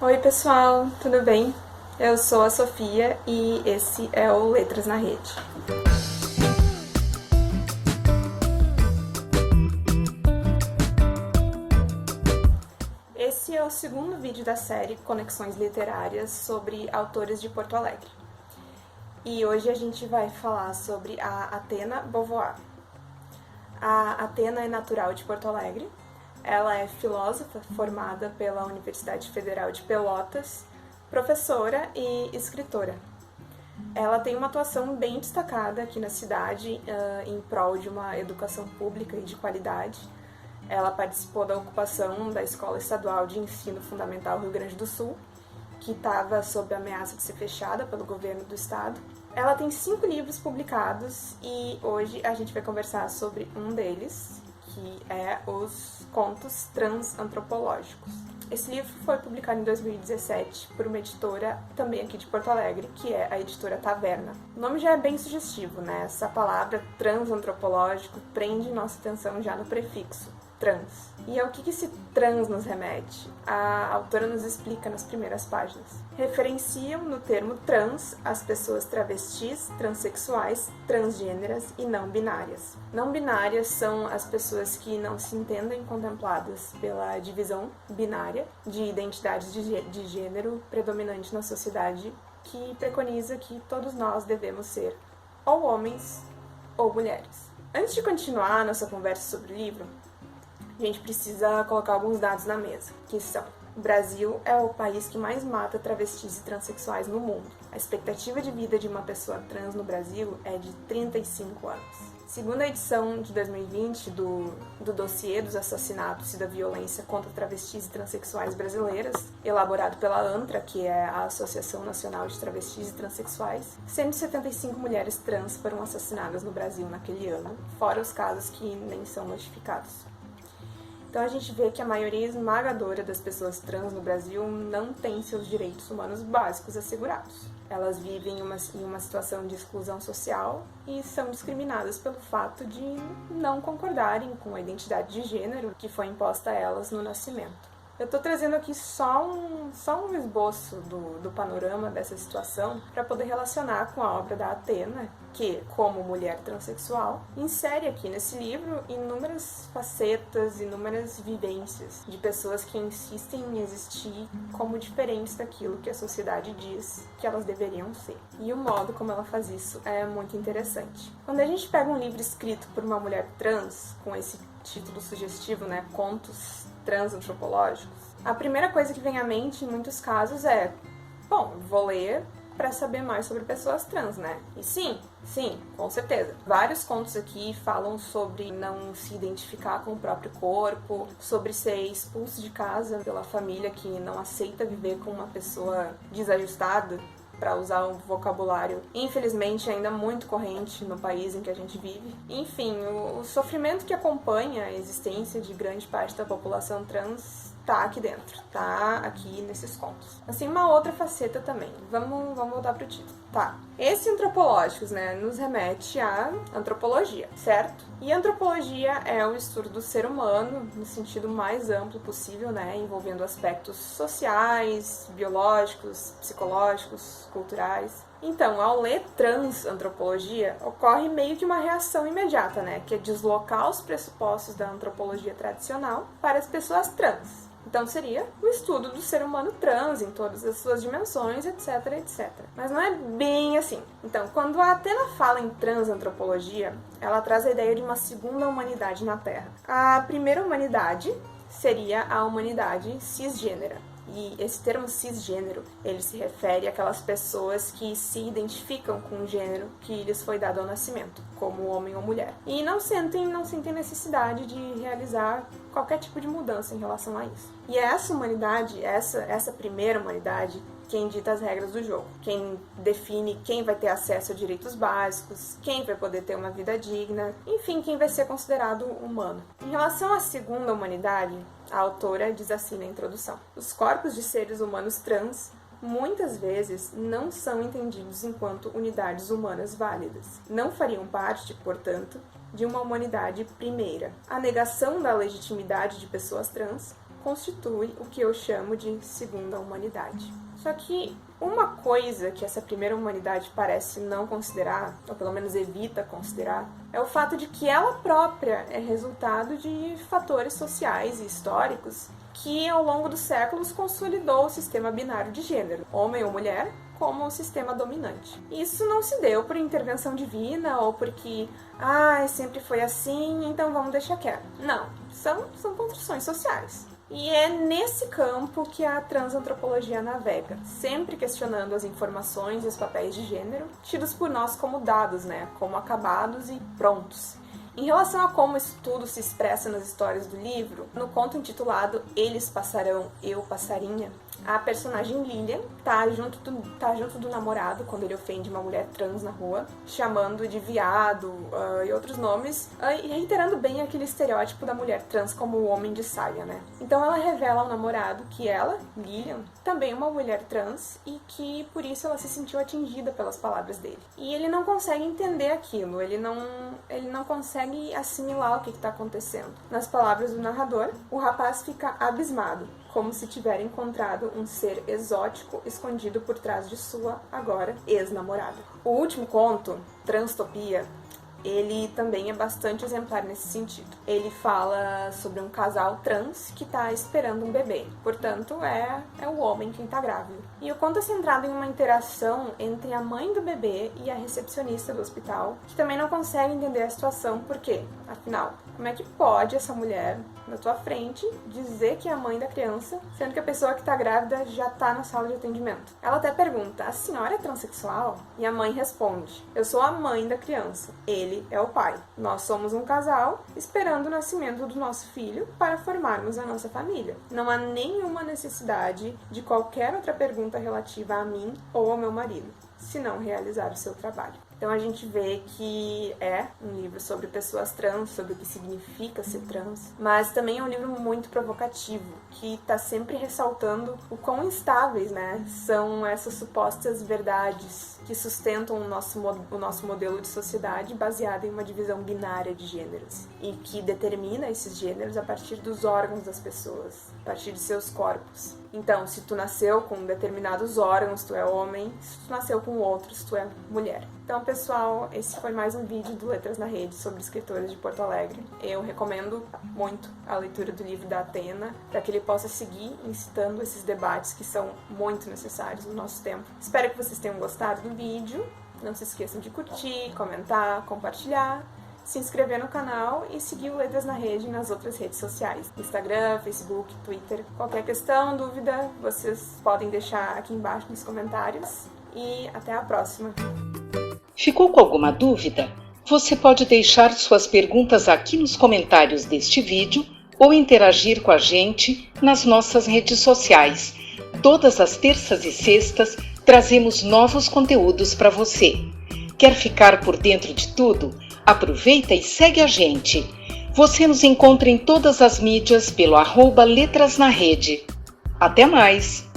Oi pessoal, tudo bem? Eu sou a Sofia e esse é o Letras na Rede. Esse é o segundo vídeo da série Conexões Literárias sobre autores de Porto Alegre. E hoje a gente vai falar sobre a Atena Beauvoir. A Atena é natural de Porto Alegre. Ela é filósofa formada pela Universidade Federal de Pelotas, professora e escritora. Ela tem uma atuação bem destacada aqui na cidade em prol de uma educação pública e de qualidade. Ela participou da ocupação da Escola Estadual de Ensino Fundamental Rio Grande do Sul, que estava sob ameaça de ser fechada pelo governo do estado. Ela tem 5 livros publicados e hoje a gente vai conversar sobre um deles, que é os Contos Transantropológicos. Esse livro foi publicado em 2017 por uma editora também aqui de Porto Alegre, que é a editora Taverna. O nome já é bem sugestivo, né? Essa palavra transantropológico prende nossa atenção já no prefixo, trans. E ao que esse trans nos remete? A autora nos explica nas primeiras páginas. Referenciam no termo trans as pessoas travestis, transexuais, transgêneras e não binárias. Não binárias são as pessoas que não se entendem contempladas pela divisão binária de identidades de gênero predominante na sociedade, que preconiza que todos nós devemos ser ou homens ou mulheres. Antes de continuar a nossa conversa sobre o livro, a gente precisa colocar alguns dados na mesa, que são: o Brasil é o país que mais mata travestis e transexuais no mundo. A expectativa de vida de uma pessoa trans no Brasil é de 35 anos. Segundo a edição de 2020 do Dossiê dos Assassinatos e da Violência contra Travestis e Transsexuais Brasileiras, elaborado pela ANTRA, que é a Associação Nacional de Travestis e Transsexuais, 175 mulheres trans foram assassinadas no Brasil naquele ano, fora os casos que nem são notificados. Então a gente vê que a maioria esmagadora das pessoas trans no Brasil não tem seus direitos humanos básicos assegurados. Elas vivem em uma situação de exclusão social e são discriminadas pelo fato de não concordarem com a identidade de gênero que foi imposta a elas no nascimento. Eu estou trazendo aqui só um esboço do panorama dessa situação para poder relacionar com a obra da Atena, que, como mulher transexual, insere aqui nesse livro inúmeras facetas, inúmeras vivências de pessoas que insistem em existir como diferentes daquilo que a sociedade diz que elas deveriam ser. E o modo como ela faz isso é muito interessante. Quando a gente pega um livro escrito por uma mulher trans, com esse título sugestivo, né, Contos Transantropológicos, a primeira coisa que vem à mente em muitos casos é: bom, vou ler para saber mais sobre pessoas trans, né? E sim, com certeza. Vários contos aqui falam sobre não se identificar com o próprio corpo, sobre ser expulso de casa pela família que não aceita viver com uma pessoa desajustada, para usar um vocabulário infelizmente ainda muito corrente no país em que a gente vive. Enfim, o sofrimento que acompanha a existência de grande parte da população trans tá aqui dentro, tá aqui nesses contos. Assim, uma outra faceta também. Vamos voltar pro título. Tá. Esse antropológicos, né, nos remete à antropologia, certo? E a antropologia é o estudo do ser humano no sentido mais amplo possível, né, envolvendo aspectos sociais, biológicos, psicológicos, culturais. Então, ao ler transantropologia, ocorre meio que uma reação imediata, né, que é deslocar os pressupostos da antropologia tradicional para as pessoas trans. Então seria o estudo do ser humano trans em todas as suas dimensões, etc, etc. Mas não é bem assim. Então, quando a Atena fala em transantropologia, ela traz a ideia de uma segunda humanidade na Terra. A primeira humanidade seria a humanidade cisgênera. E esse termo cisgênero, ele se refere àquelas pessoas que se identificam com o gênero que lhes foi dado ao nascimento, como homem ou mulher. E não sentem necessidade de realizar qualquer tipo de mudança em relação a isso. E é essa humanidade, essa primeira humanidade, quem dita as regras do jogo, quem define quem vai ter acesso a direitos básicos, quem vai poder ter uma vida digna, enfim, quem vai ser considerado humano. Em relação à segunda humanidade, a autora diz assim na introdução: os corpos de seres humanos trans muitas vezes não são entendidos enquanto unidades humanas válidas. Não fariam parte, portanto, de uma humanidade primeira. A negação da legitimidade de pessoas trans constitui o que eu chamo de segunda humanidade. Só que uma coisa que essa primeira humanidade parece não considerar, ou pelo menos evita considerar, é o fato de que ela própria é resultado de fatores sociais e históricos que ao longo dos séculos consolidou o sistema binário de gênero, homem ou mulher, como o sistema dominante. Isso não se deu por intervenção divina ou porque sempre foi assim, então vamos deixar quieto. Não, são construções sociais. E é nesse campo que a transantropologia navega, sempre questionando as informações e os papéis de gênero, tidos por nós como dados, como acabados e prontos. Em relação a como isso tudo se expressa nas histórias do livro, no conto intitulado Eles Passarão, Eu Passarinha, a personagem Lilian tá junto do namorado quando ele ofende uma mulher trans na rua, chamando de viado e outros nomes, e reiterando bem aquele estereótipo da mulher trans como o homem de saia, Então ela revela ao namorado que ela, Lilian, também é uma mulher trans e que por isso ela se sentiu atingida pelas palavras dele. E ele não consegue entender aquilo, ele não consegue assimilar o que está acontecendo. Nas palavras do narrador, o rapaz fica abismado, como se tiver encontrado um ser exótico escondido por trás de sua, agora, ex-namorada. O último conto, Transtopia, ele também é bastante exemplar nesse sentido. Ele fala sobre um casal trans que está esperando um bebê, portanto é o homem quem está grávido. E o conto é centrado em uma interação entre a mãe do bebê e a recepcionista do hospital, que também não consegue entender a situação, por quê? Afinal, como é que pode essa mulher na tua frente dizer que é a mãe da criança, sendo que a pessoa que está grávida já está na sala de atendimento? Ela até pergunta, a senhora é transexual? E a mãe responde, eu sou a mãe da criança, ele é o pai. Nós somos um casal esperando o nascimento do nosso filho para formarmos a nossa família. Não há nenhuma necessidade de qualquer outra pergunta relativa a mim ou ao meu marido, se não realizar o seu trabalho. Então a gente vê que é um livro sobre pessoas trans, sobre o que significa ser trans, mas também é um livro muito provocativo, que está sempre ressaltando o quão instáveis, são essas supostas verdades que sustentam o nosso modelo de sociedade baseado em uma divisão binária de gêneros e que determina esses gêneros a partir dos órgãos das pessoas, a partir de seus corpos. Então, se tu nasceu com determinados órgãos, tu é homem, se tu nasceu com outros, tu é mulher. Então, pessoal, esse foi mais um vídeo do Letras na Rede sobre escritores de Porto Alegre. Eu recomendo muito a leitura do livro da Atena, para que ele possa seguir incitando esses debates que são muito necessários no nosso tempo. Espero que vocês tenham gostado do vídeo. Não se esqueçam de curtir, comentar, compartilhar, se inscrever no canal e seguir o Letras na Rede nas outras redes sociais. Instagram, Facebook, Twitter. Qualquer questão, dúvida, vocês podem deixar aqui embaixo nos comentários. E até a próxima! Ficou com alguma dúvida? Você pode deixar suas perguntas aqui nos comentários deste vídeo ou interagir com a gente nas nossas redes sociais. Todas as terças e sextas trazemos novos conteúdos para você. Quer ficar por dentro de tudo? Aproveita e segue a gente. Você nos encontra em todas as mídias pelo @Letras na Rede. Até mais!